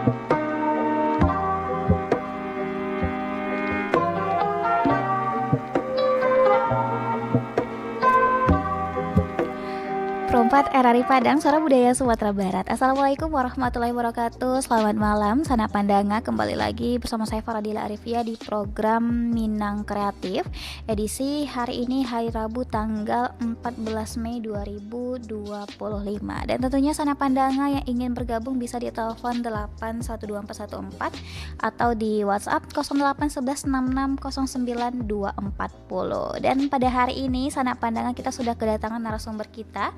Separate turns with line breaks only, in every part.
Perempat RRI Padang, Suara Budaya Sumatera Barat. Assalamualaikum warahmatullahi wabarakatuh. Selamat malam, Sana Pandanga. Kembali lagi bersama saya Faradila Arifia di program Minang Kreatif. Edisi hari ini hari Rabu tanggal 14 Mei 2025. Dan tentunya Sana Pandanga yang ingin bergabung bisa di telepon 812414 atau di WhatsApp 0811660924. Dan pada hari ini Sana Pandanga kita sudah kedatangan narasumber kita.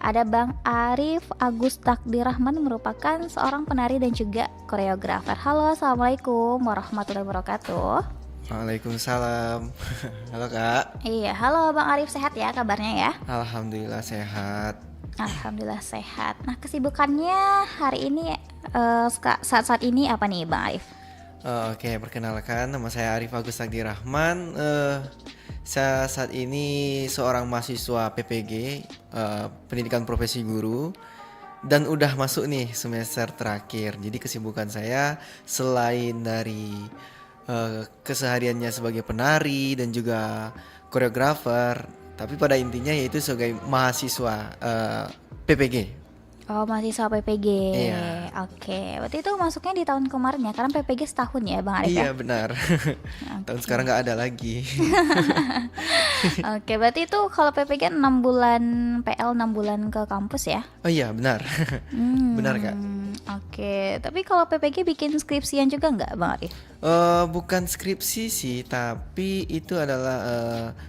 Ada Bang Arif Agus Takdirrahman, merupakan seorang penari dan juga koreografer. Halo, assalamualaikum warahmatullahi wabarakatuh.
Waalaikumsalam. Halo Kak.
Iya, halo Bang Arif, sehat ya kabarnya ya?
Alhamdulillah sehat.
Alhamdulillah sehat. Nah, kesibukannya hari ini saat-saat ini apa nih Bang Arif?
Oke, perkenalkan nama saya Arif Agus Takdirrahman. Saya saat ini seorang mahasiswa PPG, pendidikan profesi guru, dan udah masuk nih semester terakhir. Jadi kesibukan saya selain dari kesehariannya sebagai penari dan juga koreografer, tapi pada intinya yaitu sebagai mahasiswa PPG.
Oh, mahasiswa PPG.
Iya.
Oke, berarti itu masuknya di tahun kemarin ya, karena PPG setahun ya Bang Arif ya?
Iya benar. Tahun sekarang nggak ada lagi.
Oke, berarti itu kalau PPG 6 bulan PL, 6 bulan ke kampus ya?
Oh iya benar. Benar Kak.
Oke, tapi kalau PPG bikin skripsian juga nggak Bang Arif?
Bukan skripsi sih, tapi itu adalah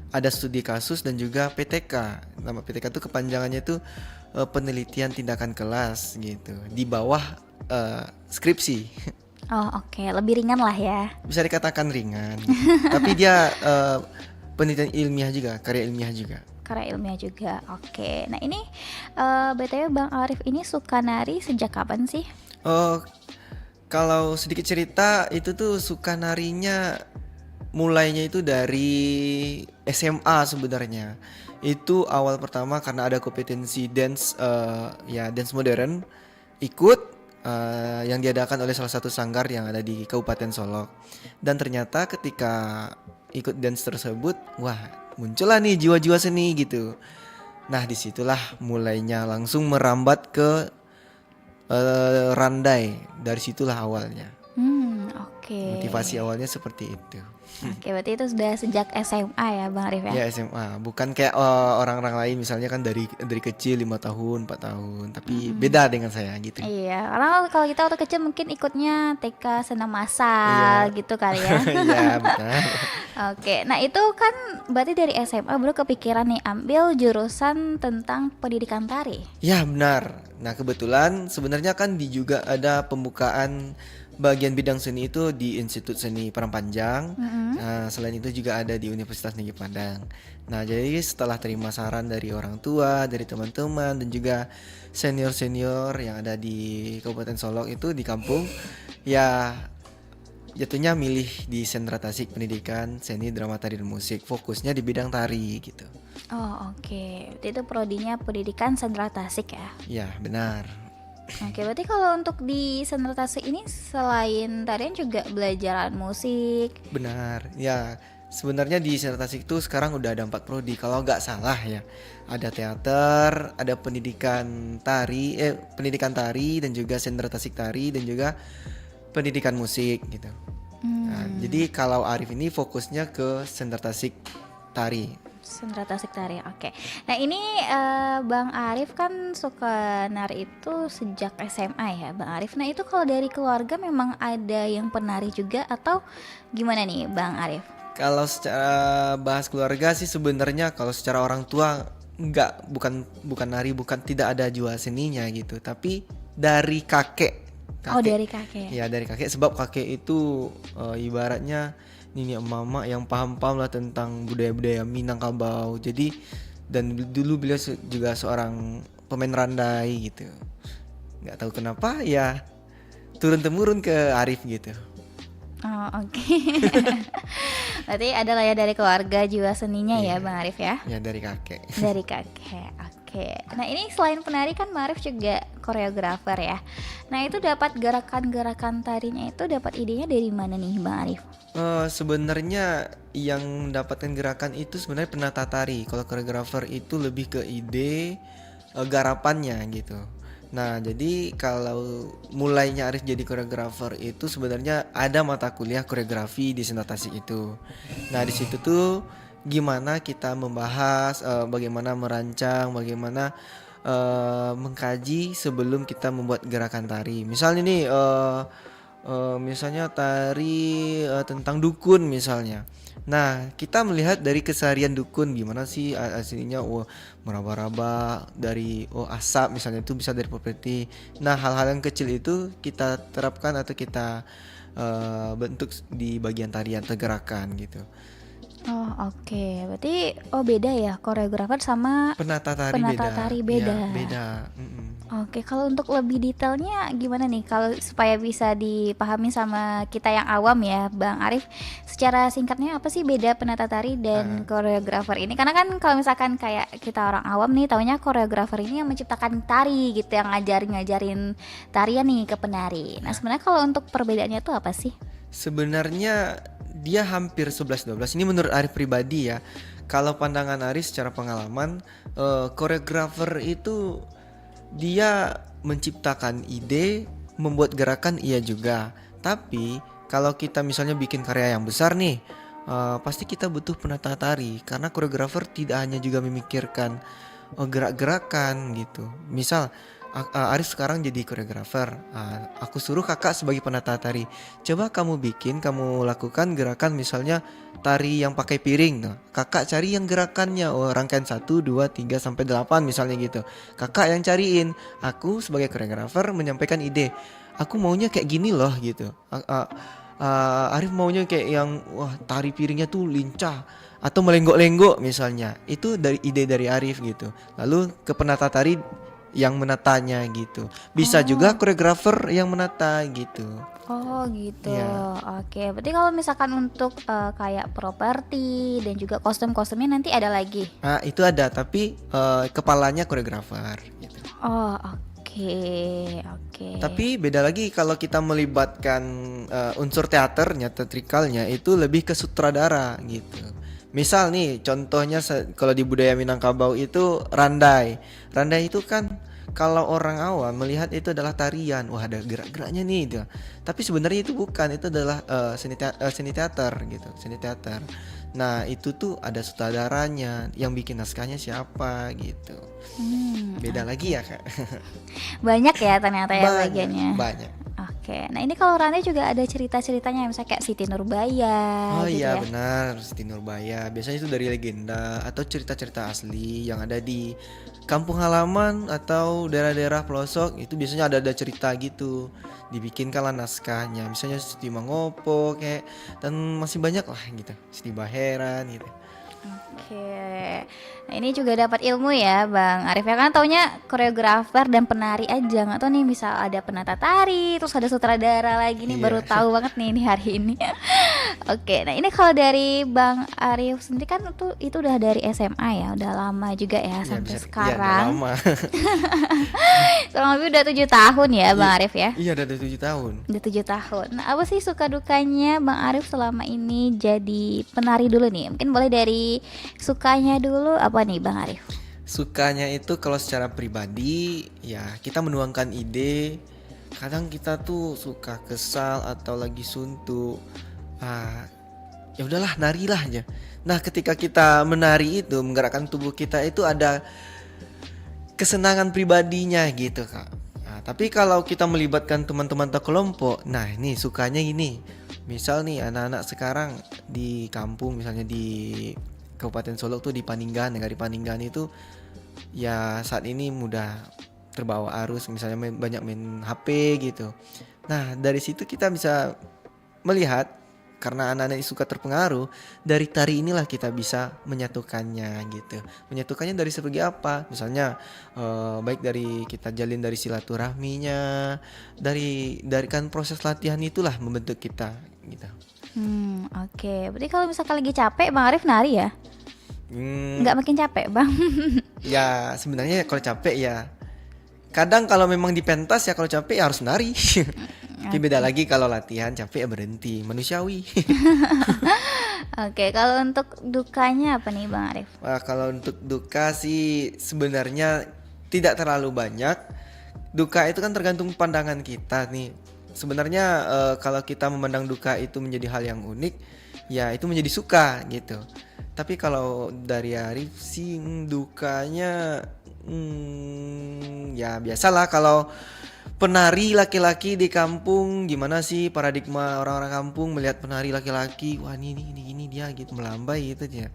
ada studi kasus dan juga PTK. Nama PTK itu kepanjangannya itu penelitian tindakan kelas gitu. Di bawah skripsi.
Oh oke, lebih ringan lah ya.
Bisa dikatakan ringan. Tapi dia penelitian ilmiah juga, karya ilmiah juga.
Karya ilmiah juga, oke. Nah ini BTW Bang Arif ini suka nari sejak kapan sih?
Kalau sedikit cerita, itu tuh suka narinya mulainya itu dari SMA sebenarnya. Itu awal pertama karena ada kompetensi dance, dance modern, ikut yang diadakan oleh salah satu sanggar yang ada di Kabupaten Solok. Dan ternyata ketika ikut dance tersebut, wah muncullah nih jiwa-jiwa seni gitu. Nah disitulah mulainya langsung merambat ke randai. Dari situlah awalnya.
Oke.
Motivasi awalnya seperti itu.
Oke, berarti itu sudah sejak SMA ya Bang Arif ya?
Ya SMA, bukan kayak orang-orang lain misalnya kan dari kecil 5 tahun, 4 tahun, tapi beda dengan saya gitu.
Iya, karena kalau kita waktu kecil mungkin ikutnya TK senam massal gitu kali ya.
Iya benar.
Oke, nah itu kan berarti dari SMA baru kepikiran nih ambil jurusan tentang pendidikan tari.
Ya benar. Nah kebetulan sebenarnya kan juga ada pembukaan bagian bidang seni itu di Institut Seni Parangpanjang. Nah, selain itu juga ada di Universitas Negeri Padang. Nah, jadi setelah terima saran dari orang tua, dari teman-teman dan juga senior-senior yang ada di Kabupaten Solok itu di kampung, ya jatuhnya milih di Sentra Tasik Pendidikan Seni Drama Tari dan Musik. Fokusnya di bidang tari gitu.
Oh, oke. Berarti itu prodinya pendidikan Sentra Tasik ya?
Ya, benar.
Oke, berarti kalau untuk di Sentra Tasik ini selain tarian juga belajaran musik.
Benar, ya sebenarnya di Sentra Tasik itu sekarang udah ada 4 prodi kalau nggak salah ya. Ada teater, ada pendidikan tari dan juga Sentra Tasik Tari dan juga pendidikan musik gitu. Nah, jadi kalau Arif ini fokusnya ke Sentra Tasik Tari.
Sentra Tasik Tari, oke. Nah ini Bang Arif kan suka nari itu sejak SMA ya Bang Arif. Nah itu kalau dari keluarga memang ada yang penari juga atau gimana nih Bang Arif?
Kalau secara bahas keluarga sih sebenarnya kalau secara orang tua bukan nari, tidak ada jiwa seninya gitu, tapi dari kakek.
Oh dari kakek.
Ya dari kakek, sebab kakek itu ibaratnya nini mama yang paham lah tentang budaya-budaya Minangkabau. Jadi dan dulu beliau juga seorang pemain randai gitu. Nggak tahu kenapa ya turun temurun ke Arif gitu.
Oh oke. Berarti adalah ya dari keluarga jiwa seninya ya Bang Arif ya?
Ya dari kakek.
Dari kakek, oke. Oke. Nah, ini selain penari kan Bang Arif juga koreografer ya. Nah, itu dapat gerakan-gerakan tarinya itu dapat idenya dari mana nih Bang Arif?
Sebenarnya yang mendapatkan gerakan itu sebenarnya penata tari. Kalau koreografer itu lebih ke ide garapannya gitu. Nah, jadi kalau mulainya Arif jadi koreografer itu sebenarnya ada mata kuliah koreografi di Senda Tasik itu. Nah, di situ tuh gimana kita membahas, bagaimana merancang, bagaimana mengkaji sebelum kita membuat gerakan tari. Misalnya nih, misalnya tari tentang dukun misalnya. Nah, kita melihat dari keseharian dukun gimana sih aslinya, meraba-raba dari asap misalnya itu bisa dari properti. Nah, hal-hal yang kecil itu kita terapkan atau kita bentuk di bagian tarian atau gerakan gitu.
Oh, oke. Berarti beda ya koreografer sama
Penata tari
penata
beda.
tari
Ya,
beda.
beda. Mm-mm.
Oke, kalau untuk lebih detailnya gimana nih? Kalau supaya bisa dipahami sama kita yang awam ya, Bang Arif, secara singkatnya apa sih beda penata tari dan koreografer ini? Karena kan kalau misalkan kayak kita orang awam nih, taunya koreografer ini yang menciptakan tari gitu, yang ngajarin tarian nih ke penari. Nah, sebenarnya kalau untuk perbedaannya tuh apa sih?
Sebenarnya dia hampir 11-12. Ini menurut Arif pribadi ya. Kalau pandangan Arif secara pengalaman, koreografer itu dia menciptakan ide, membuat gerakan iya juga. Tapi kalau kita misalnya bikin karya yang besar nih, pasti kita butuh penata tari karena koreografer tidak hanya juga memikirkan gerak-gerakan gitu. Misal Arif sekarang jadi koreografer, aku suruh kakak sebagai penata tari. Coba kamu kamu lakukan gerakan misalnya tari yang pakai piring. Nah, kakak cari yang gerakannya, rangkaian 1, 2, 3 sampai 8 misalnya gitu. Kakak yang cariin. Aku sebagai koreografer menyampaikan ide. Aku maunya kayak gini loh gitu. Arif maunya kayak yang tari piringnya tuh lincah atau melenggok-lenggok misalnya. Itu dari ide dari Arif gitu. Lalu ke penata tari yang menatanya gitu. Bisa juga koreografer yang menata gitu.
Oh gitu.
Ya.
Oke, berarti kalau misalkan untuk kayak properti dan juga kostum-kostumnya nanti ada lagi.
Itu ada tapi kepalanya koreografer gitu.
Oh, oke.
Tapi beda lagi kalau kita melibatkan unsur teatrikalnya itu lebih ke sutradara gitu. Misal nih contohnya kalau di budaya Minangkabau itu randai. Randai itu kan kalau orang awam melihat itu adalah tarian, wah ada gerak-geraknya nih gitu. Tapi sebenarnya itu bukan, itu adalah seni teater gitu, seni teater. Nah, itu tuh ada sutradaranya, yang bikin naskahnya siapa gitu. Beda lagi ya, Kak.
Banyak ya ternyata ya bagiannya.
Banyak.
Oke, nah ini kalau Rane juga ada cerita-ceritanya misalnya kayak Siti Nurbaya
Oh
gitu
iya
ya.
benar, Siti Nurbaya. Biasanya itu dari legenda atau cerita-cerita asli yang ada di kampung halaman atau daerah-daerah pelosok. Itu biasanya ada cerita gitu. Dibikinkanlah naskahnya. Misalnya Siti Mangopo kayak, dan masih banyak lah gitu. Siti Baheran gitu.
Oke, nah ini juga dapat ilmu ya Bang Arif ya, kan taunya koreografer dan penari aja, nggak tahu nih misal ada penata tari, terus ada sutradara lagi nih,
Iya.
baru tahu banget nih ini hari ini. Oke, nah ini kalau dari Bang Arif sendiri kan itu udah dari SMA ya, udah lama juga ya sampai sekarang.
Iya, udah lama.
Kurang lebih udah 7 tahun ya Bang Arif ya.
Iya, udah 7 tahun.
Udah 7 tahun. Nah, apa sih suka dukanya Bang Arif selama ini jadi penari dulu nih? Mungkin boleh dari sukanya dulu apa nih Bang Arif?
Sukanya itu kalau secara pribadi ya kita menuangkan ide. Kadang kita tuh suka kesal atau lagi suntuk. Ya udahlah, narilah aja. Nah, ketika kita menari itu menggerakkan tubuh kita itu ada kesenangan pribadinya gitu, Kak. Nah, tapi kalau kita melibatkan teman-teman atau kelompok, nah ini sukanya ini. Misal nih anak-anak sekarang di kampung misalnya di Kabupaten Solok tuh di Paninggan, negari Paninggan itu ya saat ini mudah terbawa arus, misalnya banyak main HP gitu. Nah, dari situ kita bisa melihat karena anak-anak ini suka terpengaruh, dari tari inilah kita bisa menyatukannya gitu. Menyatukannya dari segi apa? Misalnya baik dari kita jalin dari silaturahminya, dari kan proses latihan itulah membentuk kita gitu.
Oke. Berarti kalau misalkan lagi capek Bang Arif nari ya? Nggak makin capek bang?
Ya sebenarnya kalau capek ya kadang kalau memang di pentas ya kalau capek ya harus nari. Tapi beda lagi kalau latihan capek ya berhenti, manusiawi.
Oke, kalau untuk dukanya apa nih Bang Arif?
Wah, kalau untuk duka sih sebenarnya tidak terlalu banyak. Duka itu kan tergantung pandangan kita nih. Sebenarnya kalau kita memandang duka itu menjadi hal yang unik, ya itu menjadi suka gitu. Tapi kalau dari Arif sih dukanya ya biasalah kalau penari laki-laki di kampung, gimana sih paradigma orang-orang kampung melihat penari laki-laki, wah ini dia gitu melambai gitu dia.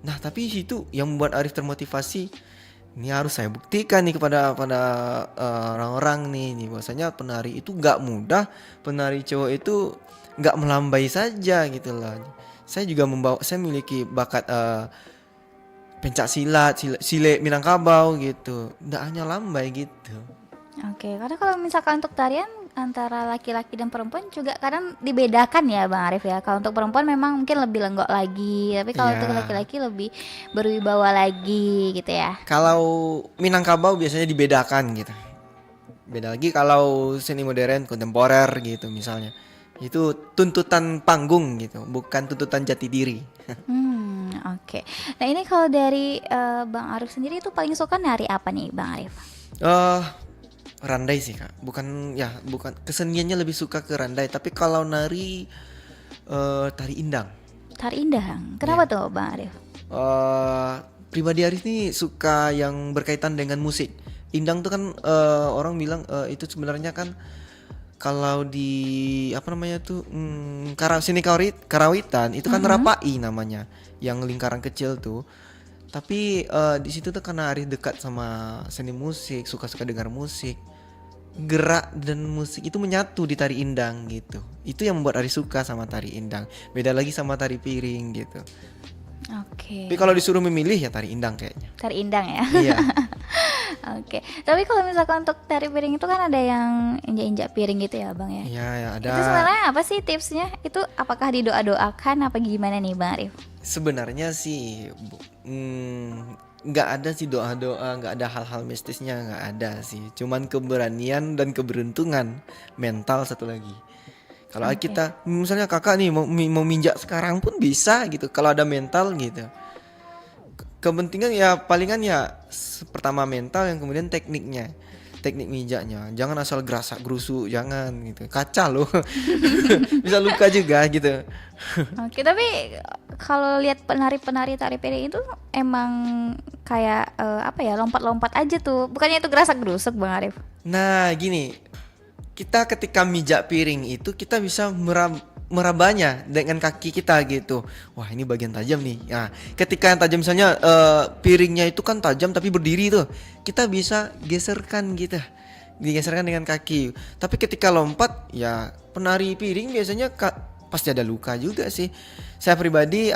Nah tapi itu yang membuat Arif termotivasi, ini harus saya buktikan nih kepada orang-orang nih bahwasanya penari itu nggak mudah, penari cowok itu nggak melambai saja gitu loh. Saya memiliki bakat pencak silat, sile Minangkabau gitu, nggak hanya lambai gitu.
Oke, karena kalau misalkan untuk tarian antara laki-laki dan perempuan juga kadang dibedakan ya Bang Arif ya. Kalau untuk perempuan memang mungkin lebih lenggok lagi, tapi kalau untuk laki-laki lebih berwibawa lagi gitu ya.
Kalau Minangkabau biasanya dibedakan gitu. Beda lagi kalau seni modern kontemporer gitu misalnya. Itu tuntutan panggung gitu, bukan tuntutan jati diri.
Oke. Nah ini kalau dari Bang Arif sendiri itu paling suka nari apa nih Bang Arif?
Randai sih kak, bukan keseniannya lebih suka ke randai. Tapi kalau nari tari indang.
Tari indang, kenapa tuh Bang Arif?
Pribadi Arif nih suka yang berkaitan dengan musik. Indang tuh kan orang bilang itu sebenarnya kan kalau di apa namanya tuh seni karawitan itu kan rapai namanya, yang lingkaran kecil tuh. Tapi di situ tuh karena Arif dekat sama seni musik, suka-suka dengar musik, gerak dan musik itu menyatu di tari indang gitu. Itu yang membuat Arif suka sama tari indang. Beda lagi sama tari piring gitu.
Oke.
Tapi kalau disuruh memilih ya tari indang kayaknya.
Tari indang ya.
Iya.
Oke. Tapi kalau misalkan untuk tari piring itu kan ada yang injak-injak piring gitu ya Bang ya.
Iya ya, ada.
Itu sebenarnya apa sih tipsnya? Itu apakah didoa-doakan apa gimana nih Bang Arif?
Sebenarnya sih nggak ada sih doa-doa, nggak ada hal-hal mistisnya, nggak ada sih. Cuman keberanian dan keberuntungan mental satu lagi. Kalau kita misalnya kakak nih mau minjak sekarang pun bisa gitu. Kalau ada mental gitu. Kepentingan ya palingan ya pertama mental, yang kemudian teknik minjaknya. Jangan asal gerasak gerusu, jangan gitu. Kaca loh. Bisa luka juga gitu.
Oke, tapi kalau lihat penari-penari tari piring itu emang kayak apa ya, lompat-lompat aja tuh. Bukannya itu gerasak-gerusuk Bang Arif?
Nah, gini. Kita ketika mijak piring itu kita bisa merabanya dengan kaki kita gitu. Wah, ini bagian tajam nih. Nah, ketika yang tajam misalnya piringnya itu kan tajam tapi berdiri tuh. Kita bisa geserkan gitu. Digeserkan dengan kaki. Tapi ketika lompat ya penari piring biasanya pasti ada luka juga sih. Saya pribadi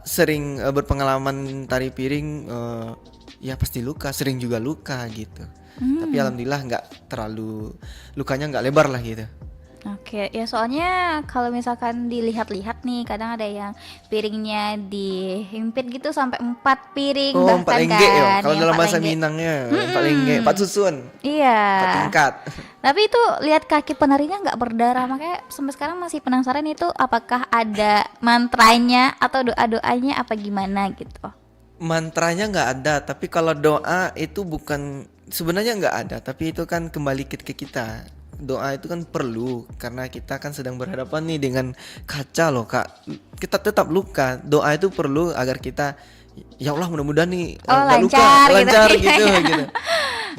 sering berpengalaman tari piring, ya pasti luka, sering juga luka gitu. Tapi alhamdulillah nggak terlalu, lukanya nggak lebar lah gitu.
Oke, ya soalnya kalau misalkan dilihat-lihat nih, kadang ada yang piringnya dihimpit gitu sampai 4 piring bahkan
empalengge
kan.
ya. Kalau dalam bahasa
empalengge.
Minangnya empalengge, 4 susun.
Iya.
4 tingkat.
Tapi itu lihat kaki penarinya nggak berdarah, makanya sampai sekarang masih penasaran itu apakah ada mantranya atau doa-doanya apa gimana gitu.
Mantranya nggak ada, tapi kalau doa itu bukan, sebenarnya nggak ada, tapi itu kan kembali ke kita. Doa itu kan perlu karena kita kan sedang berhadapan nih dengan kaca loh kak. Kita tetap luka. Doa itu perlu agar kita, ya Allah mudah-mudahan nih nggak luka, lancar gitu.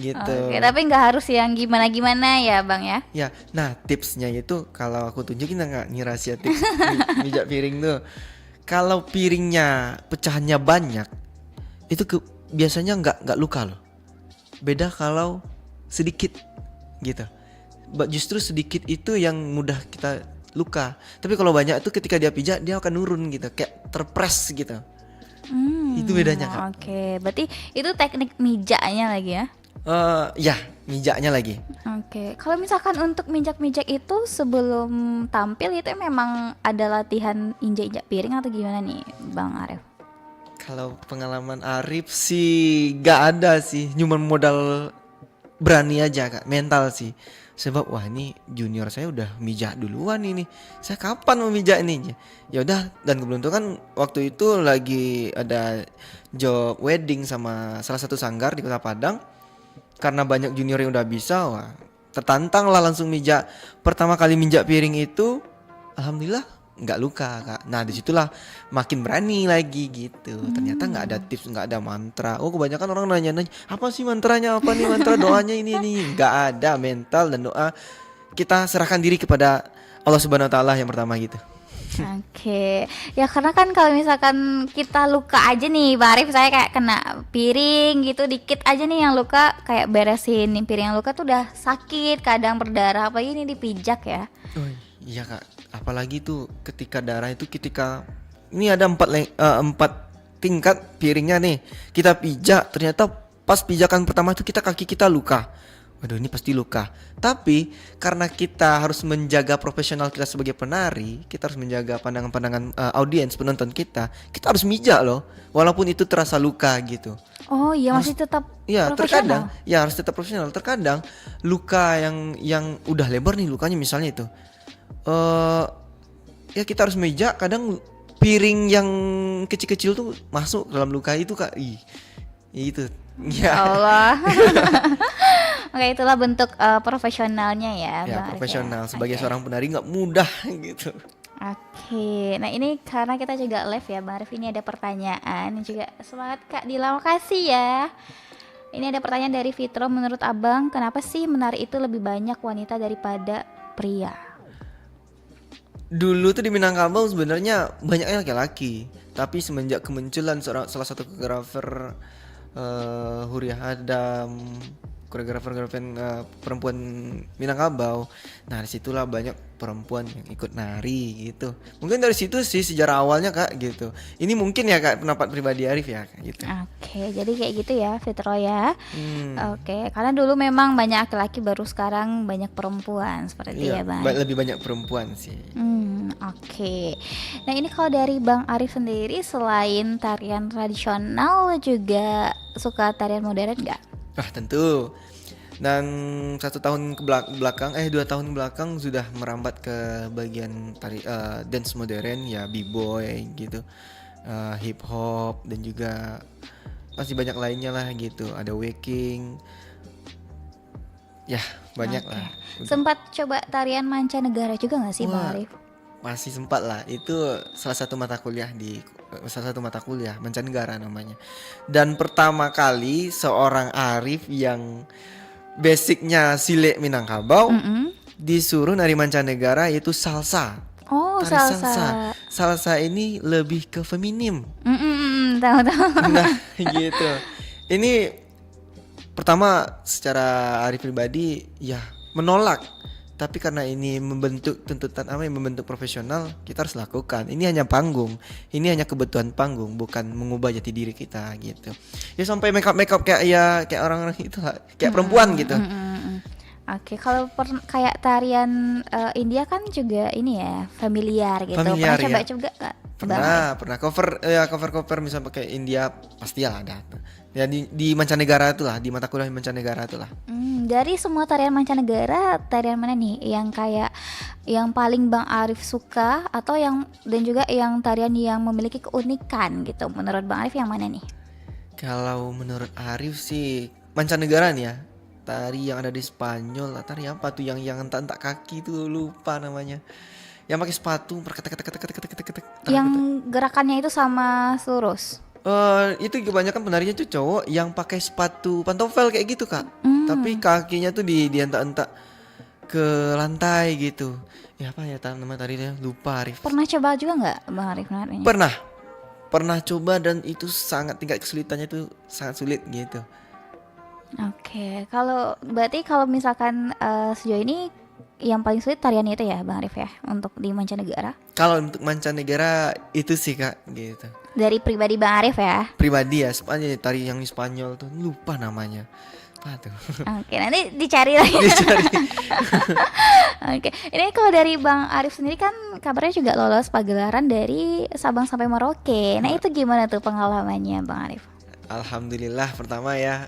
Gitu.
Oke, tapi nggak harus yang gimana-gimana ya bang ya.
Ya, nah tipsnya itu kalau aku tunjukin nggak nih rahasia tips mijak piring tuh. Kalau piringnya pecahannya banyak, itu biasanya nggak luka loh. Beda kalau sedikit gitu. Justru sedikit itu yang mudah kita luka. Tapi kalau banyak itu ketika dia pijak dia akan nurun gitu, kayak terpres gitu. Itu bedanya kak.
Oke, berarti itu teknik mijaknya lagi ya?
Ya, mijaknya lagi.
Oke, kalau misalkan untuk mijak-mijak itu sebelum tampil itu memang ada latihan injak-injak piring atau gimana nih Bang Arif?
Kalau pengalaman Arif sih gak ada sih, cuma modal berani aja kak, mental sih. Sebab wah ini junior saya udah mijak duluan ini, saya kapan mau mijak ini? Ya udah, dan keberuntungan waktu itu lagi ada job wedding sama salah satu sanggar di Kota Padang. Karena banyak junior yang udah bisa, wah tertantang lah langsung mijak. Pertama kali mijak piring itu, alhamdulillah nggak luka kak. Nah disitulah makin berani lagi gitu. Ternyata nggak ada tips, nggak ada mantra. Oh kebanyakan orang nanya-nanya apa sih mantranya, apa nih mantra doanya ini. Nggak ada, mental dan doa kita serahkan diri kepada Allah Subhanahu Wa Taala yang pertama gitu.
Oke, ya karena kan kalau misalkan kita luka aja nih, Bang Arif, saya kayak kena piring gitu dikit aja nih yang luka, kayak beresin nih piring yang luka tuh udah sakit, kadang berdarah, apalagi ini dipijak ya.
Oh iya kak, apalagi tuh ketika darah itu ketika ini ada empat tingkat piringnya nih, kita pijak ternyata pas pijakan pertama itu kaki kita luka. Waduh ini pasti luka. Tapi karena kita harus menjaga profesional kita sebagai penari, kita harus menjaga pandangan-pandangan audiens penonton kita harus mijak loh, walaupun itu terasa luka gitu.
Oh iya,
Harus,
masih tetap
ya terkadang
profesional.
ya harus tetap profesional. Terkadang luka yang udah lebar nih lukanya misalnya itu, ya kita harus mijak. Kadang piring yang kecil-kecil tuh masuk dalam luka itu kak. Itu
Ya
ya.
Allah. Oke, itulah bentuk profesionalnya ya,
Ya
Bang Arif ya.
profesional sebagai
Oke.
seorang penari nggak mudah gitu.
Oke, nah ini karena kita juga live ya, Bang Arif, ini ada pertanyaan juga. Semangat Kak Dila, makasih ya. Ini ada pertanyaan dari Fitro, menurut Abang kenapa sih menari itu lebih banyak wanita daripada pria?
Dulu tuh di Minangkabau sebenarnya banyaknya laki-laki, tapi semenjak kemunculan salah satu koreografer Huria Hadam, koreografer perempuan Minangkabau. Nah disitulah banyak perempuan yang ikut nari gitu. Mungkin dari situ sih sejarah awalnya kak gitu. Ini mungkin ya kak pendapat pribadi Arif ya kak, gitu.
Oke, jadi kayak gitu ya, Fitro ya.
Hmm,
Oke, karena dulu memang banyak laki-laki, baru sekarang banyak perempuan seperti itu
iya,
ya, Bang.
lebih banyak perempuan sih.
Oke. Nah, ini kalau dari Bang Arif sendiri selain tarian tradisional juga suka tarian modern nggak?
Ah tentu. Dan 1 tahun belakang, 2 tahun belakang sudah merambat ke bagian dance modern ya, b-boy gitu, hip hop dan juga masih banyak lainnya lah gitu. Ada waking, ya banyak
Oke.
lah.
Sempat coba tarian mancanegara juga nggak sih, Bang
Wah,
Arif?
masih sempat lah. Itu salah satu mata kuliah mancanegara namanya. Dan pertama kali seorang Arif yang basicnya Silek Minangkabau
Mm-mm.
disuruh nari mancanegara yaitu salsa.
Oh,
Tari salsa.
salsa.
Salsa ini lebih ke feminim.
Tahu-tahu.
Nah, gitu. Ini pertama secara Arif pribadi ya menolak. Tapi karena ini membentuk tuntutan membentuk profesional, kita harus lakukan. Ini hanya panggung. Ini hanya kebutuhan panggung, bukan mengubah jati diri kita gitu. Ya sampai make up kayak orang-orang itu lah, kayak perempuan gitu.
Oke, kalau kayak tarian India kan juga ini ya, familiar gitu.
Familiar,
Pernah coba
ya.
juga nggak, Bang Arif?
Pernah cover misalnya pakai India pastilah ada. Ya di mancanegara itulah, di mata kuliah mancanegara itulah.
Dari semua tarian mancanegara, tarian mana nih yang kayak yang paling Bang Arif suka, atau yang dan juga yang tarian yang memiliki keunikan gitu? Menurut Bang Arif yang mana nih?
Kalau menurut Arif sih mancanegara nih ya. Tari yang ada di Spanyol, tari apa tuh yang entak-entak kaki tuh lupa namanya. Yang pakai sepatu berketek.
Yang gerakannya itu sama lurus.
Itu kebanyakan penarinya tuh cowok yang pakai sepatu pantofel kayak gitu kak. Tapi kakinya tuh dientak-entak ke lantai gitu. Ya apa ya nama tarinya lupa Arif.
Pernah coba juga nggak, Bang Arif, narinya?
Pernah coba dan itu tingkat kesulitannya tuh sangat sulit gitu.
Oke, kalau misalkan sejauh ini yang paling sulit tarian itu ya, Bang Arif ya, untuk di mancanegara.
Kalau untuk mancanegara itu sih kak gitu.
Dari pribadi Bang Arif ya.
Pribadi ya, Spanyol tari yang di Spanyol tuh lupa namanya. Apa tuh?
Oke, nanti dicari lagi.
Dicari.
Oke, ini kalau dari Bang Arif sendiri kan kabarnya juga lolos pagelaran dari Sabang sampai Merauke. Nah itu gimana tuh pengalamannya Bang Arif?
Alhamdulillah pertama ya.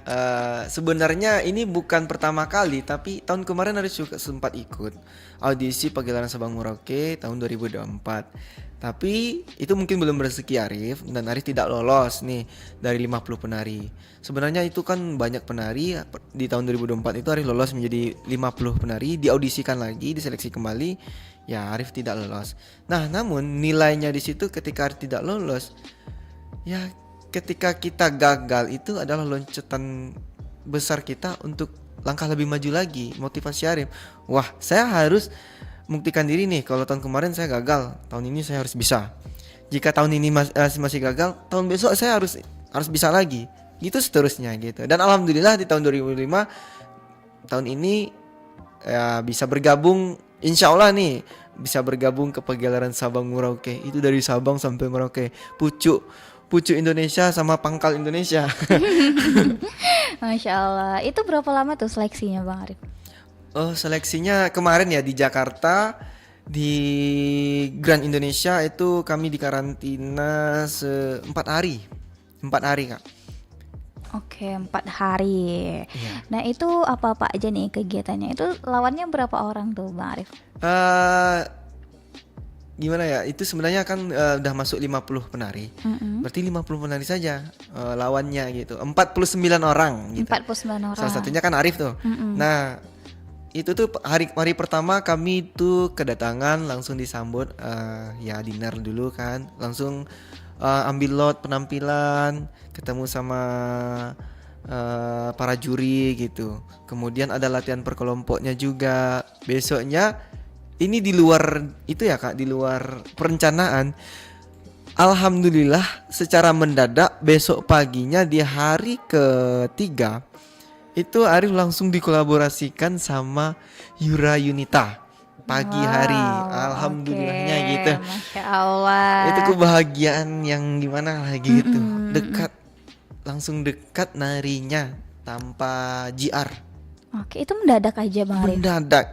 Sebenarnya ini bukan pertama kali, tapi tahun kemarin Arif juga sempat ikut audisi pagelaran Sabang Merauke tahun 2024. Tapi itu mungkin belum rezeki Arif dan Arif tidak lolos nih dari 50 penari. Sebenarnya itu kan banyak penari. Di tahun 2024 itu Arif lolos menjadi 50 penari, diaudisikan lagi, diseleksi kembali. Ya Arif tidak lolos. Nah, namun nilainya di situ ketika Arif tidak lolos, ya ketika kita gagal itu adalah loncatan besar kita untuk langkah lebih maju lagi. Motivasi Arif, wah saya harus membuktikan diri nih. Kalau tahun kemarin saya gagal, tahun ini saya harus bisa. Jika tahun ini masih gagal, tahun besok saya harus bisa lagi. Gitu seterusnya gitu. Dan alhamdulillah di tahun 2005 tahun ini ya bisa bergabung, insya Allah nih bisa bergabung ke pagelaran Sabang Merauke. Itu dari Sabang sampai Merauke, pucuk Indonesia sama pangkal Indonesia.
Masya Allah. Itu berapa lama tuh seleksinya Bang Arif?
Seleksinya kemarin ya di Jakarta, di Grand Indonesia itu kami dikarantina 4 hari. 4 hari Kak.
Oke, 4 hari.
Iya.
Nah itu apa-apa aja nih kegiatannya? Itu lawannya berapa orang tuh Bang Arif?
Gimana ya, itu sebenarnya kan udah masuk 50 penari. Berarti 50 penari saja lawannya gitu. 49 orang gitu.
49 orang.
Salah satunya kan Arif tuh. Nah, itu tuh hari pertama kami tuh kedatangan, langsung disambut ya dinner dulu kan. Langsung ambil lot penampilan, ketemu sama para juri gitu. Kemudian ada latihan per kelompoknya juga. Besoknya ini di luar itu ya Kak, di luar perencanaan. Alhamdulillah secara mendadak besok paginya di hari ketiga itu Arif langsung dikolaborasikan sama Yura Yunita pagi hari. Alhamdulillahnya gitu.
Masya Allah.
Itu kebahagiaan yang gimana lah gitu. Langsung dekat narinya tanpa JR.
Oke, itu mendadak aja Bang Arif.
Mendadak.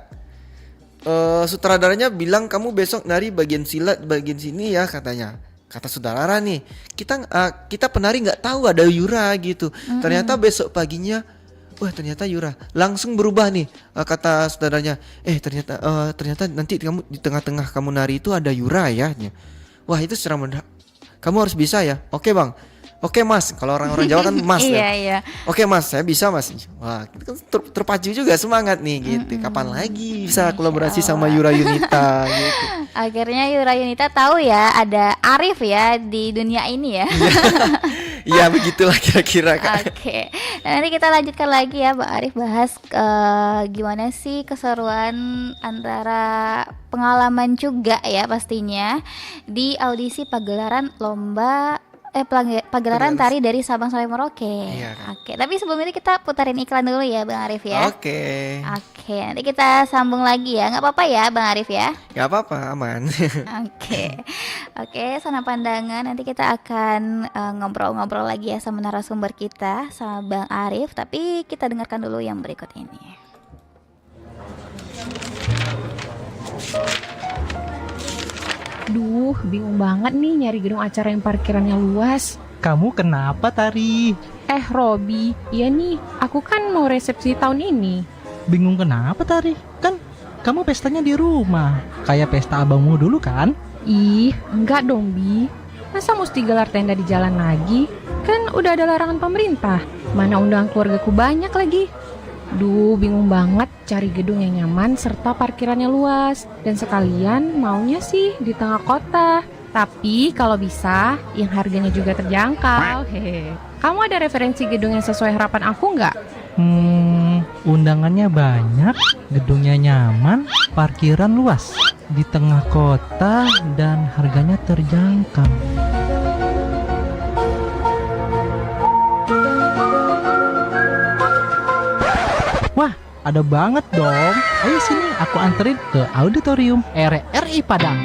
Sutradaranya bilang kamu besok nari bagian silat bagian sini ya katanya. Kata saudara nih, kita penari nggak tahu ada Yura gitu. Ternyata besok paginya, wah ternyata Yura. Langsung berubah nih, kata saudaranya. Ternyata nanti kamu di tengah-tengah kamu nari itu ada Yura ya. Wah itu secara mendadak. Kamu harus bisa ya. Oke bang. Oke mas, kalau orang-orang Jawa kan mas ya.
Iya.
Oke mas, saya bisa mas. Wah, kita kan terpacu juga semangat nih gitu. Kapan lagi bisa kolaborasi sama Yura Yunita gitu.
Akhirnya Yura Yunita tahu ya ada Arif ya di dunia ini ya.
Iya begitulah kira-kira Kak.
Oke. Nah, nanti kita lanjutkan lagi ya Mbak Arif bahas gimana sih keseruan antara pengalaman juga ya pastinya di audisi pagelaran pagelaran tari dari Sabang sampai Merauke.
Iya, Kak.
Oke, tapi sebelum itu kita putarin iklan dulu ya Bang Arif ya.
Oke.
Oke, nanti kita sambung lagi ya. Nggak apa-apa ya Bang Arif ya.
Gak apa-apa, aman.
Oke, sana pandangan. Nanti kita akan ngobrol-ngobrol lagi ya sama narasumber kita, sama Bang Arif. Tapi kita dengarkan dulu yang berikut ini.
Duh, bingung banget nih nyari gedung acara yang parkirannya luas.
Kamu kenapa, Tari?
Robi, iya nih, aku kan mau resepsi tahun ini.
Bingung kenapa, Tari? Kan kamu pestanya di rumah, kayak pesta abangmu dulu kan?
Ih, enggak dong, Bi. Masa mesti gelar tenda di jalan lagi? Kan udah ada larangan pemerintah. Mana undangan keluargaku banyak lagi. Duh, bingung banget cari gedung yang nyaman serta parkirannya luas. Dan sekalian maunya sih di tengah kota. Tapi kalau bisa, yang harganya juga terjangkau. Hehe. Kamu ada referensi gedung yang sesuai harapan aku nggak?
Undangannya banyak, gedungnya nyaman, parkiran luas, di tengah kota, dan harganya terjangkau. Wah, ada banget dong. Ayo sini, aku anterin ke auditorium RRI Padang.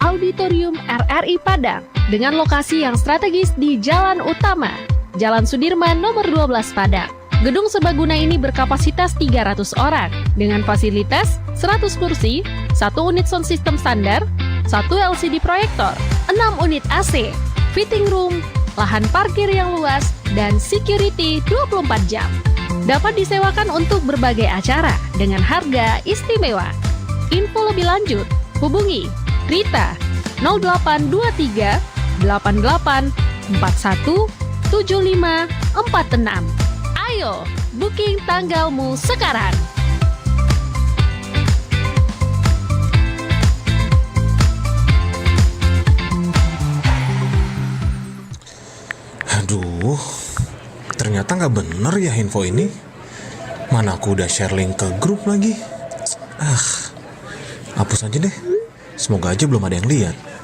Auditorium
RRI Padang dengan lokasi yang strategis di Jalan Utama, Jalan Sudirman nomor 12 Padang. Gedung serbaguna ini berkapasitas 300 orang dengan fasilitas 100 kursi, 1 unit sound system standar, 1 LCD proyektor, 6 unit AC, fitting room, lahan parkir yang luas, dan security 24 jam. Dapat disewakan untuk berbagai acara dengan harga istimewa. Info lebih lanjut, hubungi Rita 0823 88 41 75 46. Ayo, booking tanggalmu sekarang.
Aduh, ternyata nggak bener ya info ini. Mana aku udah share link ke grup lagi. Hapus aja deh. Semoga aja belum ada yang lihat.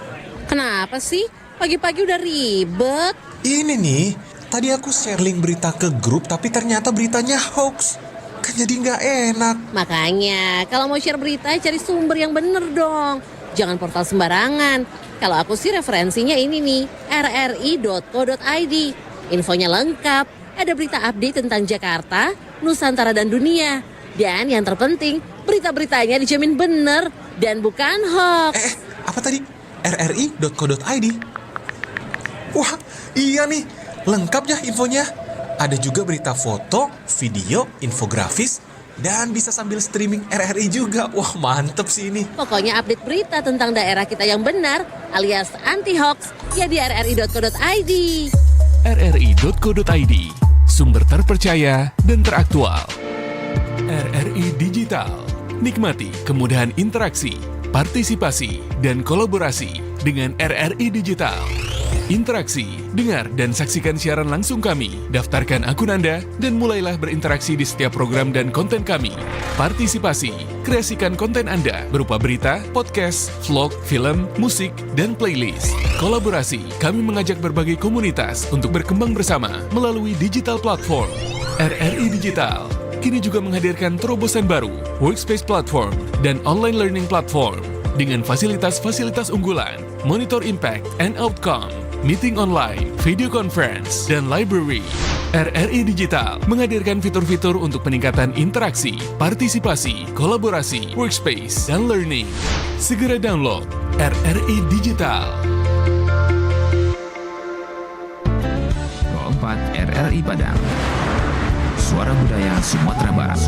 Kenapa sih? Pagi-pagi udah ribet.
Ini nih, tadi aku share link berita ke grup tapi ternyata beritanya hoax. Kan jadi nggak enak.
Makanya, kalau mau share berita cari sumber yang bener dong. Jangan portal sembarangan. Kalau aku sih referensinya ini nih, rri.co.id. Infonya lengkap, ada berita update tentang Jakarta, Nusantara dan dunia. Dan yang terpenting, berita-beritanya dijamin bener dan bukan hoax.
Apa tadi? rri.co.id. Wah, iya nih. Lengkap ya infonya. Ada juga berita foto, video, infografis, dan bisa sambil streaming RRI juga. Wah, mantep sih ini.
Pokoknya update berita tentang daerah kita yang benar alias anti-hoax ya di rri.co.id.
rri.co.id, sumber terpercaya dan teraktual. RRI Digital, nikmati kemudahan interaksi, partisipasi, dan kolaborasi dengan RRI Digital. Interaksi, dengar dan saksikan siaran langsung kami, daftarkan akun Anda, dan mulailah berinteraksi di setiap program dan konten kami. Partisipasi, kreasikan konten Anda berupa berita, podcast, vlog, film, musik, dan playlist. Kolaborasi, kami mengajak berbagai komunitas untuk berkembang bersama melalui digital platform. RRI Digital kini juga menghadirkan terobosan baru, workspace platform, dan online learning platform dengan fasilitas-fasilitas unggulan, monitor impact and outcome, meeting online, video conference, dan library. RRI Digital menghadirkan fitur-fitur untuk peningkatan interaksi, partisipasi, kolaborasi, workspace, dan learning. Segera download RRI Digital.
24 RRI Padang. Suara Budaya Sumatera Barat.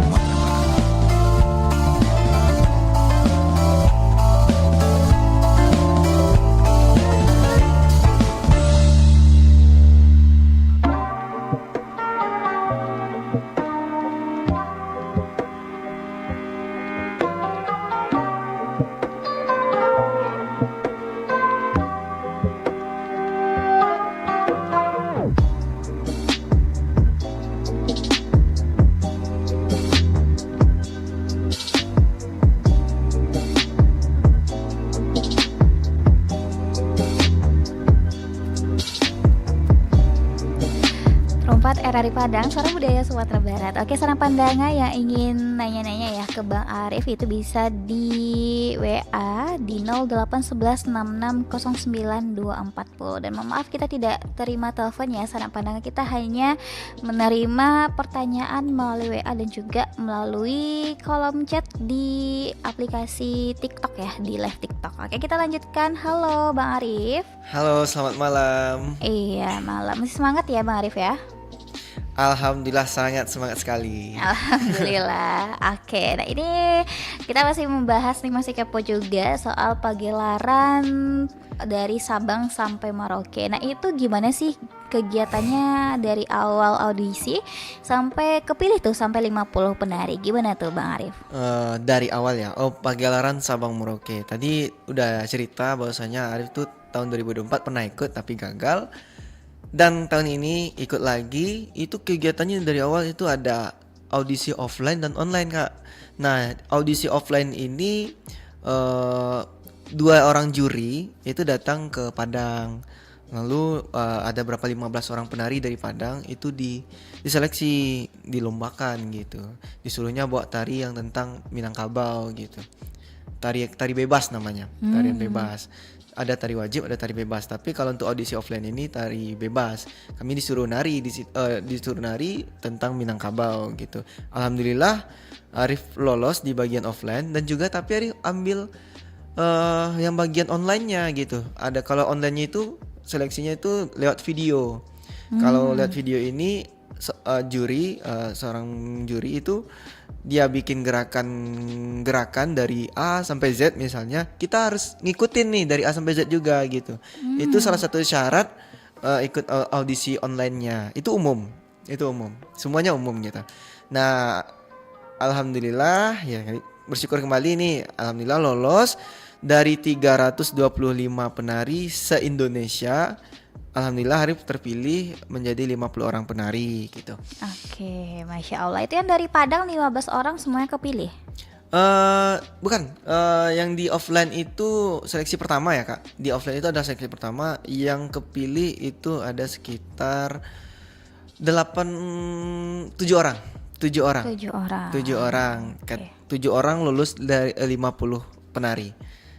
RRI Padang, Suara Budaya Sumatera Barat. Oke, saran pandangan yang ingin nanya-nanya ya ke Bang Arif itu bisa di WA di 0811660924. Dan mohon maaf kita tidak terima telepon ya, saran pandangan kita hanya menerima pertanyaan melalui WA dan juga melalui kolom chat di aplikasi TikTok ya, di live TikTok. Oke, kita lanjutkan. Halo Bang Arif.
Halo, selamat malam.
Iya, malam. Masih semangat ya Bang Arif ya?
Alhamdulillah sangat semangat sekali.
Alhamdulillah. Oke, nah ini kita masih membahas nih, masih kepo juga soal pagelaran dari Sabang sampai Merauke. Nah itu gimana sih kegiatannya dari awal audisi sampai kepilih tuh sampai 50 penari? Gimana tuh Bang Arif?
Dari awal ya, pagelaran Sabang Merauke. Tadi udah cerita bahwasanya Arif tuh tahun 2024 pernah ikut tapi gagal. Dan tahun ini ikut lagi. Itu kegiatannya dari awal itu ada audisi offline dan online Kak. Nah audisi offline ini 2 orang juri itu datang ke Padang. Lalu ada berapa 15 orang penari dari Padang itu diseleksi, dilombakan gitu. Disuruhnya bawa tari yang tentang Minangkabau gitu. Tari bebas namanya, tarian bebas. ada tari wajib, ada tari bebas. Tapi kalau untuk audisi offline ini tari bebas. Kami disuruh nari tentang Minangkabau gitu. Alhamdulillah Arif lolos di bagian offline dan juga tapi Arif ambil yang bagian online-nya gitu. Ada kalau online-nya itu seleksinya itu lewat video. Kalau lewat video ini seorang juri itu dia bikin gerakan dari A sampai Z misalnya, kita harus ngikutin nih dari A sampai Z juga gitu. Itu salah satu syarat ikut audisi online-nya. Itu umum, semuanya umum gitu. Nah, alhamdulillah ya bersyukur kembali nih, alhamdulillah lolos dari 325 penari se-Indonesia. Alhamdulillah Arif terpilih menjadi 50 orang penari gitu.
Oke, Masya Allah. Itu yang dari Padang 15 orang semuanya kepilih?
Bukan, yang di offline itu seleksi pertama ya Kak. Di offline itu ada seleksi pertama, yang kepilih itu ada sekitar 7 orang. 7 orang. 7 orang lulus dari 50 penari.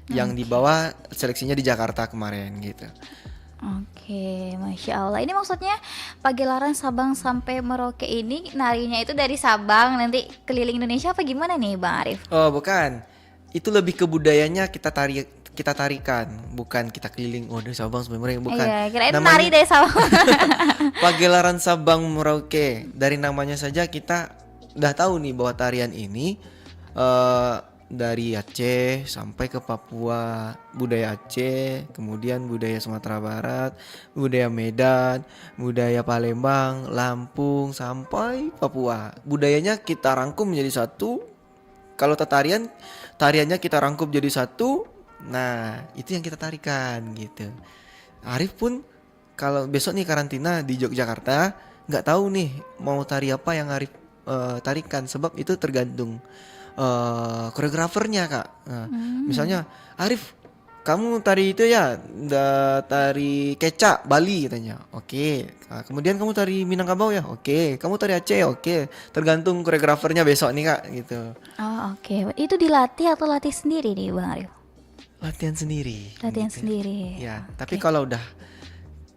Yang di bawah seleksinya di Jakarta kemarin gitu.
Oke, Masya Allah. Ini maksudnya pagelaran Sabang sampai Merauke ini narinya itu dari Sabang nanti keliling Indonesia apa gimana nih Bang Arif?
Oh bukan, itu lebih ke budayanya kita tarikan, bukan kita keliling. Oh dari Sabang sampai Merauke, bukan.
Iya, kirain nari dari Sabang.
Pagelaran Sabang Merauke, dari namanya saja kita udah tahu nih bahwa tarian ini dari Aceh sampai ke Papua, budaya Aceh, kemudian budaya Sumatera Barat, budaya Medan, budaya Palembang, Lampung sampai Papua. Budayanya kita rangkum menjadi satu. Kalau tariannya kita rangkum jadi satu. Nah, itu yang kita tarikan gitu. Arif pun kalau besok nih karantina di Yogyakarta, nggak tahu nih mau tari apa yang Arif tarikan, sebab itu tergantung koreografernya Kak. Nah, misalnya Arif, kamu tari itu ya, tari kecak Bali katanya. Oke. Nah, kemudian kamu tari Minangkabau ya. Oke. Kamu tari Aceh. Oke. Tergantung koreografernya besok nih Kak gitu.
Oh oke. Itu dilatih atau latih sendiri nih Bang Arif?
Latihan sendiri.
Latihan
gitu.
sendiri.
Ya, tapi kalau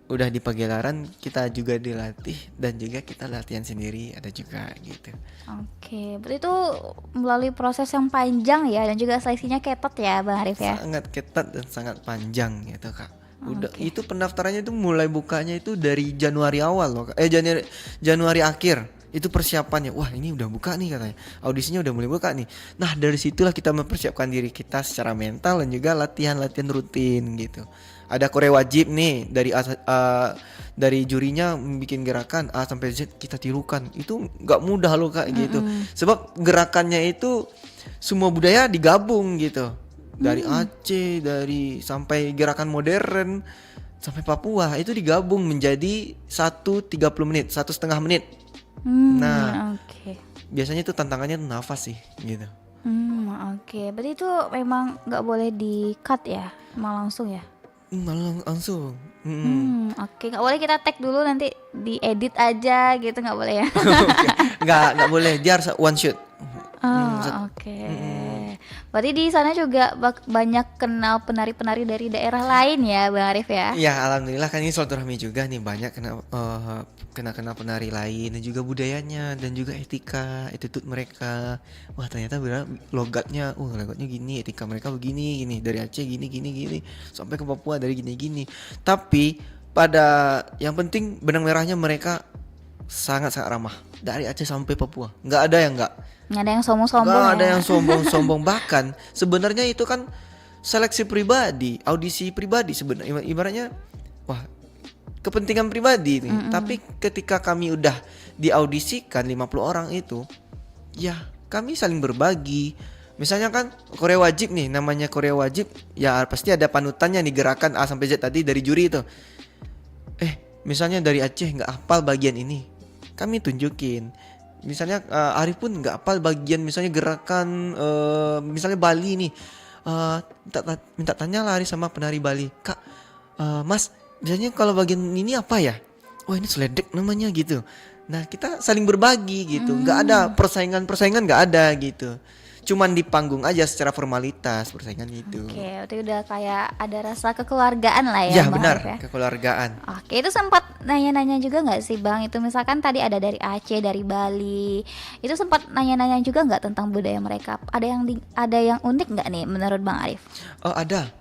udah di pagelaran kita juga dilatih dan juga kita latihan sendiri ada juga gitu.
Oke, berarti itu melalui proses yang panjang ya dan juga seleksinya ketat ya Bang Arif ya?
Sangat ketat dan sangat panjang gitu Kak. Udah itu pendaftarannya itu mulai bukanya itu dari Januari awal loh Kak. Januari akhir. Itu persiapannya. Wah, ini udah buka nih katanya. Audisinya udah mulai buka nih. Nah, dari situlah kita mempersiapkan diri kita secara mental dan juga latihan-latihan rutin gitu. Ada koreo wajib nih dari jurinya bikin gerakan A sampai Z kita tirukan. Itu nggak mudah loh Kak gitu. Sebab gerakannya itu semua budaya digabung gitu. Dari Aceh, dari sampai gerakan modern sampai Papua itu digabung menjadi 1:30 menit, 1,5 menit. Nah, biasanya itu tantangannya nafas sih gitu.
Oke. Berarti itu memang nggak boleh di cut ya, malah langsung ya?
Malah langsung.
Oke, nggak boleh kita tag dulu nanti diedit aja gitu, nggak boleh ya?
Nggak boleh, dia harus one shot.
Oke. Berarti di sana juga banyak kenal penari-penari dari daerah lain ya, Bang Arif ya?
Ya, alhamdulillah kan ini silaturahmi juga nih, banyak kenal penari lain dan juga budayanya dan juga etika, attitude mereka. Wah, ternyata benar logatnya gini, etika mereka begini, dari Aceh gini, sampai ke Papua dari gini. Tapi pada yang penting benang merahnya mereka sangat-sangat ramah. Dari Aceh sampai Papua, nggak ada yang
nggak ada yang sombong-sombong.
Nggak
ya?
ada yang sombong-sombong. Bahkan sebenarnya itu kan seleksi pribadi, audisi pribadi sebenarnya. Ibaratnya, wah, kepentingan pribadi nih. Tapi ketika kami udah diaudisikan 50 orang itu, ya kami saling berbagi. Misalnya kan koreo wajib nih, namanya koreo wajib, ya pasti ada panutannya nih, gerakan A sampai Z tadi dari juri itu. Misalnya dari Aceh nggak hafal bagian ini, kami tunjukin. Misalnya Arif pun nggak hafal bagian misalnya gerakan misalnya Bali nih, minta tanya lah Arif sama penari Bali, Kak, Mas, biasanya kalau bagian ini apa ya? Oh, ini seledek namanya gitu. Nah, kita saling berbagi gitu, nggak ada persaingan nggak ada gitu. cuman di panggung aja secara formalitas persaingan itu.
Oke, itu udah kayak ada rasa kekeluargaan lah
Ya,
ya, Bang
benar,
Arif ya.
kekeluargaan.
Oke, itu sempat nanya-nanya juga nggak sih Bang? Itu misalkan tadi ada dari Aceh, dari Bali, itu sempat nanya-nanya juga nggak tentang budaya mereka? Ada yang unik nggak nih menurut Bang Arif?
Oh, ada.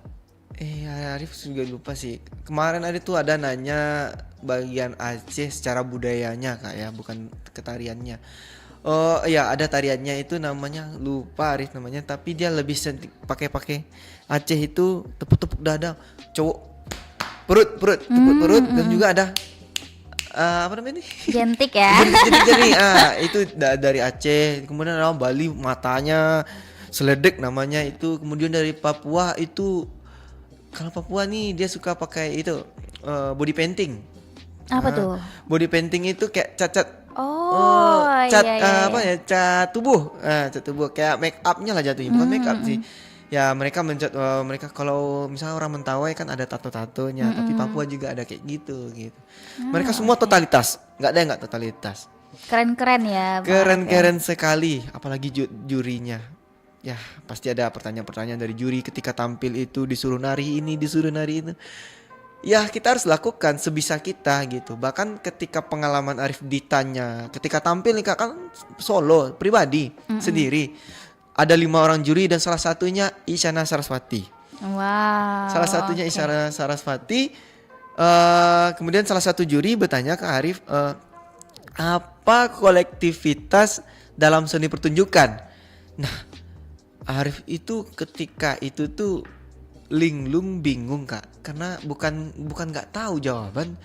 Arif juga lupa sih. Kemarin ada nanya bagian Aceh secara budayanya Kak ya, bukan ketariannya. Oh iya, ada tariannya itu namanya lupa Arif namanya, tapi dia lebih pakai Aceh itu tepuk-tepuk dada, cowok perut tepuk perut, dan juga ada apa namanya ini?
Jentik ya.
Jadi itu dari Aceh. Kemudian ada Bali matanya seledek namanya itu. Kemudian dari Papua itu, kalau Papua nih dia suka pakai itu body painting.
Apa tuh?
Body painting itu kayak cat
Cat
cat tubuh. Cat tubuh kayak make upnya lah jatuhnya, bukan make up sih. Ya mereka mereka kalau misalnya orang Mentawai kan ada tato-tatonya, tapi Papua juga ada kayak gitu. Mereka semua totalitas, nggak ada yang nggak totalitas.
Keren-keren ya, Bang Arif ya.
Keren-keren sekali, apalagi jurinya. Ya pasti ada pertanyaan-pertanyaan dari juri ketika tampil itu, disuruh nari ini, disuruh nari itu. Ya kita harus lakukan sebisa kita gitu. Bahkan ketika pengalaman Arif ditanya, ketika tampil nih Kak, kan solo pribadi sendiri, ada 5 orang juri dan salah satunya Isyana Saraswati.
Wow.
Salah satunya Isyana Saraswati. Kemudian salah satu juri bertanya ke Arif, apa kolektivitas dalam seni pertunjukan? Nah, Arif itu ketika itu tuh linglung bingung Kak, karena bukan nggak tahu jawaban.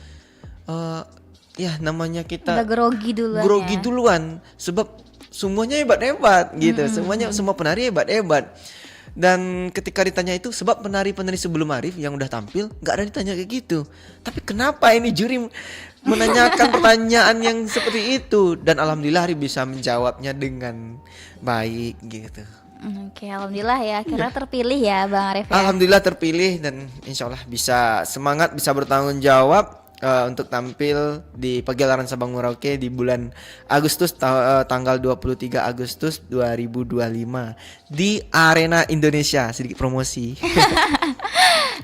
Ya namanya kita
Udah grogi
duluan sebab semuanya hebat gitu. Semua penari hebat. Dan ketika ditanya itu, sebab penari-penari sebelum Arif yang udah tampil nggak ada ditanya kayak gitu. Tapi kenapa ini juri menanyakan pertanyaan yang seperti itu? Dan alhamdulillah Arif bisa menjawabnya dengan baik gitu.
Oke, alhamdulillah ya, akhirnya terpilih ya Bang Arif ya.
Alhamdulillah terpilih, dan insya Allah bisa semangat, bisa bertanggung jawab untuk tampil di pagelaran Sabang Merauke di bulan Agustus, tanggal 23 Agustus 2025 di Arena Indonesia. Sedikit promosi.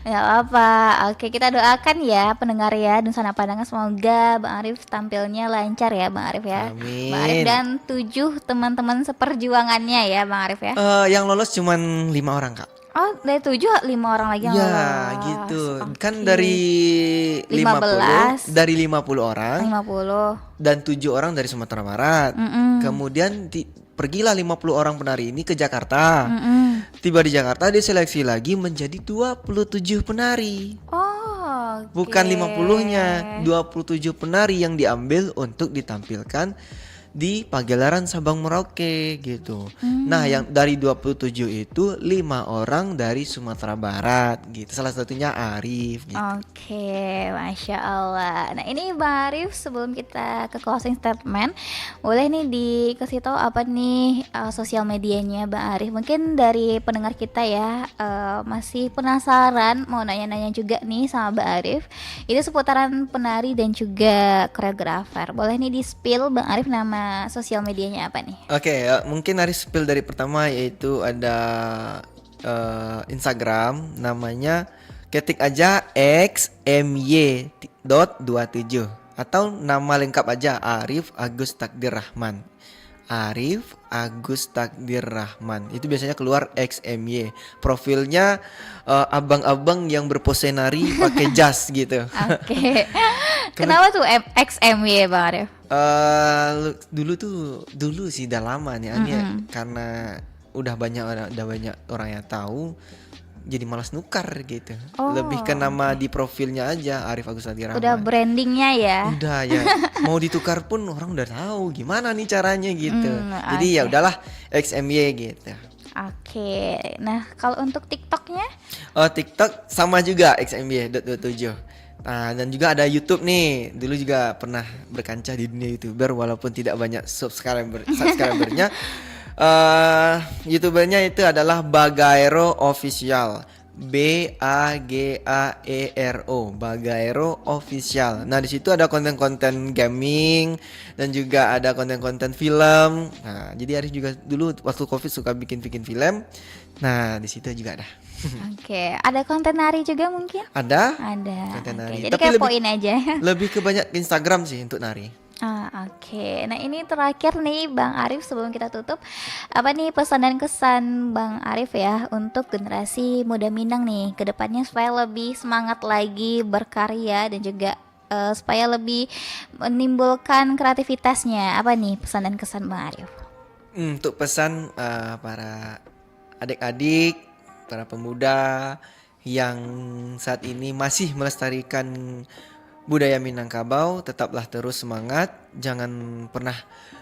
Gak apa. Oke, kita doakan ya pendengar ya Dunsana Padang, semoga Bang Arif tampilnya lancar ya Bang Arif ya.
Amin.
Bang Arif dan 7 teman-teman seperjuangannya ya Bang Arif ya.
Yang lolos cuman 5 orang Kak.
Oh, dari 7 5 orang lagi yang
Ya
lolos.
gitu.
Oke.
Kan dari
15.
dari 50 orang
50.
dan 7 orang dari Sumatera Barat. Kemudian pergilah 50 orang penari ini ke Jakarta. Tiba di Jakarta diseleksi lagi menjadi 27 penari.
Oh,
Bukan 50-nya, 27 penari yang diambil untuk ditampilkan di pagelaran Sabang Merauke gitu. Nah, yang dari 27 itu 5 orang dari Sumatera Barat gitu. Salah satunya Arif gitu.
Oke, Masya Allah. Nah ini Bang Arif, sebelum kita ke closing statement, boleh nih dikasih tahu apa nih sosial medianya Bang Arif? Mungkin dari pendengar kita ya masih penasaran, mau nanya-nanya juga nih sama Bang Arif. Itu seputaran penari dan juga koreografer. Boleh nih di-spill Bang Arif nama sosial medianya apa nih?
Oke, mungkin Arif spill dari pertama, yaitu ada Instagram, namanya ketik aja xmy.27 atau nama lengkap aja Arif Agus Takdir Rahman. Arif Agus Takdir Rahman. Itu biasanya keluar XMY. Profilnya abang-abang yang berpose nari pakai jas gitu.
Oke. Kenapa tuh XMY Bang Arif?
Dulu sih udah lama nih karena udah banyak orang yang tahu, jadi malas nukar gitu. Lebih ke nama di profilnya aja Arif Agus Takdir Rahman.
Udah brandingnya ya.
Udah ya. Mau ditukar pun orang udah tahu gimana nih caranya gitu. Jadi ya
oke.
udahlah XMY gitu.
Oke. Nah, kalau untuk TikToknya?
TikTok sama juga XMY.27. Nah, dan juga ada YouTube nih. Dulu juga pernah berkancah di dunia YouTuber walaupun tidak banyak subscribernya. YouTubernya itu adalah Bagaero Official. BAGAERO, Bagaero Official. Nah, di situ ada konten-konten gaming dan juga ada konten-konten film. Nah, jadi Arif juga dulu waktu Covid suka bikin film. Nah, di situ juga ada.
Oke, ada konten nari juga mungkin?
Ada
Ada.
konten
Oke,
nari.
jadi
Tapi
kayak poin aja.
lebih ke banyak Instagram sih untuk nari.
Oke. Nah, ini terakhir nih Bang Arif sebelum kita tutup, apa nih pesan dan kesan Bang Arif ya untuk generasi muda Minang nih ke depannya supaya lebih semangat lagi berkarya dan juga supaya lebih menimbulkan kreativitasnya. Apa nih pesan dan kesan Bang Arif?
Untuk pesan para adik-adik, para pemuda yang saat ini masih melestarikan budaya Minangkabau, tetaplah terus semangat, jangan pernah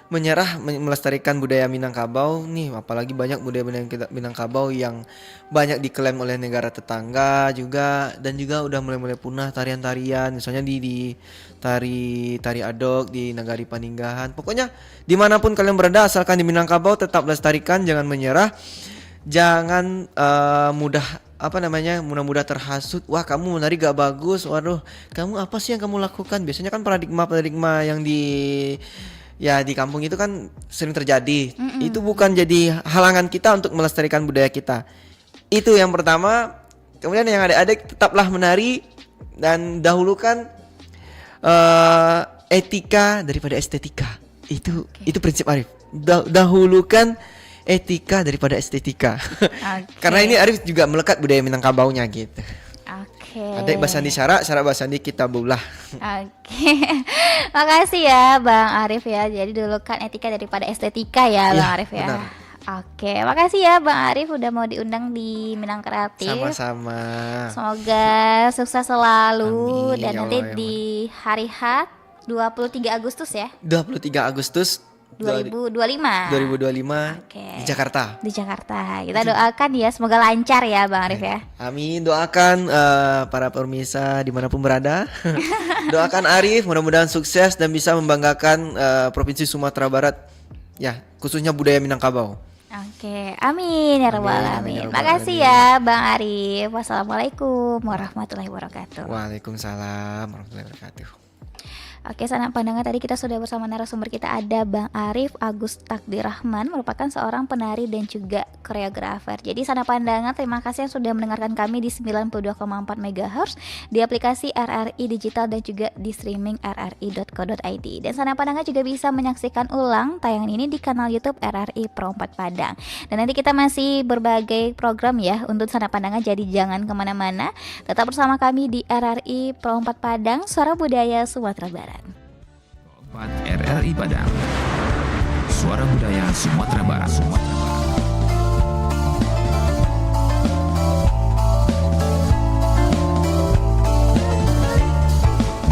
menyerah melestarikan budaya Minangkabau nih, apalagi banyak budaya Minangkabau yang banyak diklaim oleh negara tetangga juga, dan juga udah mulai punah tarian-tarian, misalnya di tari adok di Nagari Paninggahan. Pokoknya dimanapun kalian berada, asalkan di Minangkabau tetap lestarikan, jangan menyerah, jangan mudah terhasut. Wah, kamu menari gak bagus. Waduh, kamu apa sih yang kamu lakukan? Biasanya kan paradigma yang di kampung itu kan sering terjadi. Itu bukan jadi halangan kita untuk melestarikan budaya kita. Itu yang pertama. Kemudian yang adik-adik, tetaplah menari dan dahulukan etika daripada estetika. Itu prinsip Arif. Dahulukan etika daripada estetika. Karena ini Arif juga melekat budaya Minangkabaunya gitu.
Oke.
Ada basandi syarak basandi kitabullah.
Oke. Makasih ya Bang Arif ya. Jadi dulu kan etika daripada estetika ya Bang Arif ya.
Benar.
Oke, makasih ya Bang Arif udah mau diundang di Minang Kreatif.
Sama-sama.
Semoga sukses selalu.
Amin,
dan
ya
nanti
Allah, ya
di hari H 23 Agustus ya.
23 Agustus
2025
Oke. Di Jakarta.
Di Jakarta. Kita doakan ya semoga lancar ya Bang Arif ya.
Amin. Doakan para pemirsa dimanapun berada. Doakan Arif mudah-mudahan sukses dan bisa membanggakan Provinsi Sumatera Barat. Ya, khususnya budaya Minangkabau.
Oke, amin ya rabbal
Amin,
alamin.
ya rabbal
Makasih
alamin.
ya Bang Arif. Wassalamualaikum warahmatullahi wabarakatuh.
Waalaikumsalam warahmatullahi wabarakatuh.
Oke, sanak pandangan tadi kita sudah bersama narasumber kita ada Bang Arif Agus Takdirrahman, merupakan seorang penari dan juga koreografer. Jadi sanak pandangan, terima kasih yang sudah mendengarkan kami di 92,4 MHz di aplikasi RRI Digital dan juga di streaming rri.co.id. Dan sanak pandangan juga bisa menyaksikan ulang tayangan ini di kanal YouTube RRI Pro 4 Padang. Dan nanti kita masih berbagai program ya untuk sanak pandangan, jadi jangan kemana-mana. Tetap bersama kami di RRI Pro 4 Padang, Suara Budaya Sumatera Barat.
RRI Padang, Suara Budaya Sumatera Barat.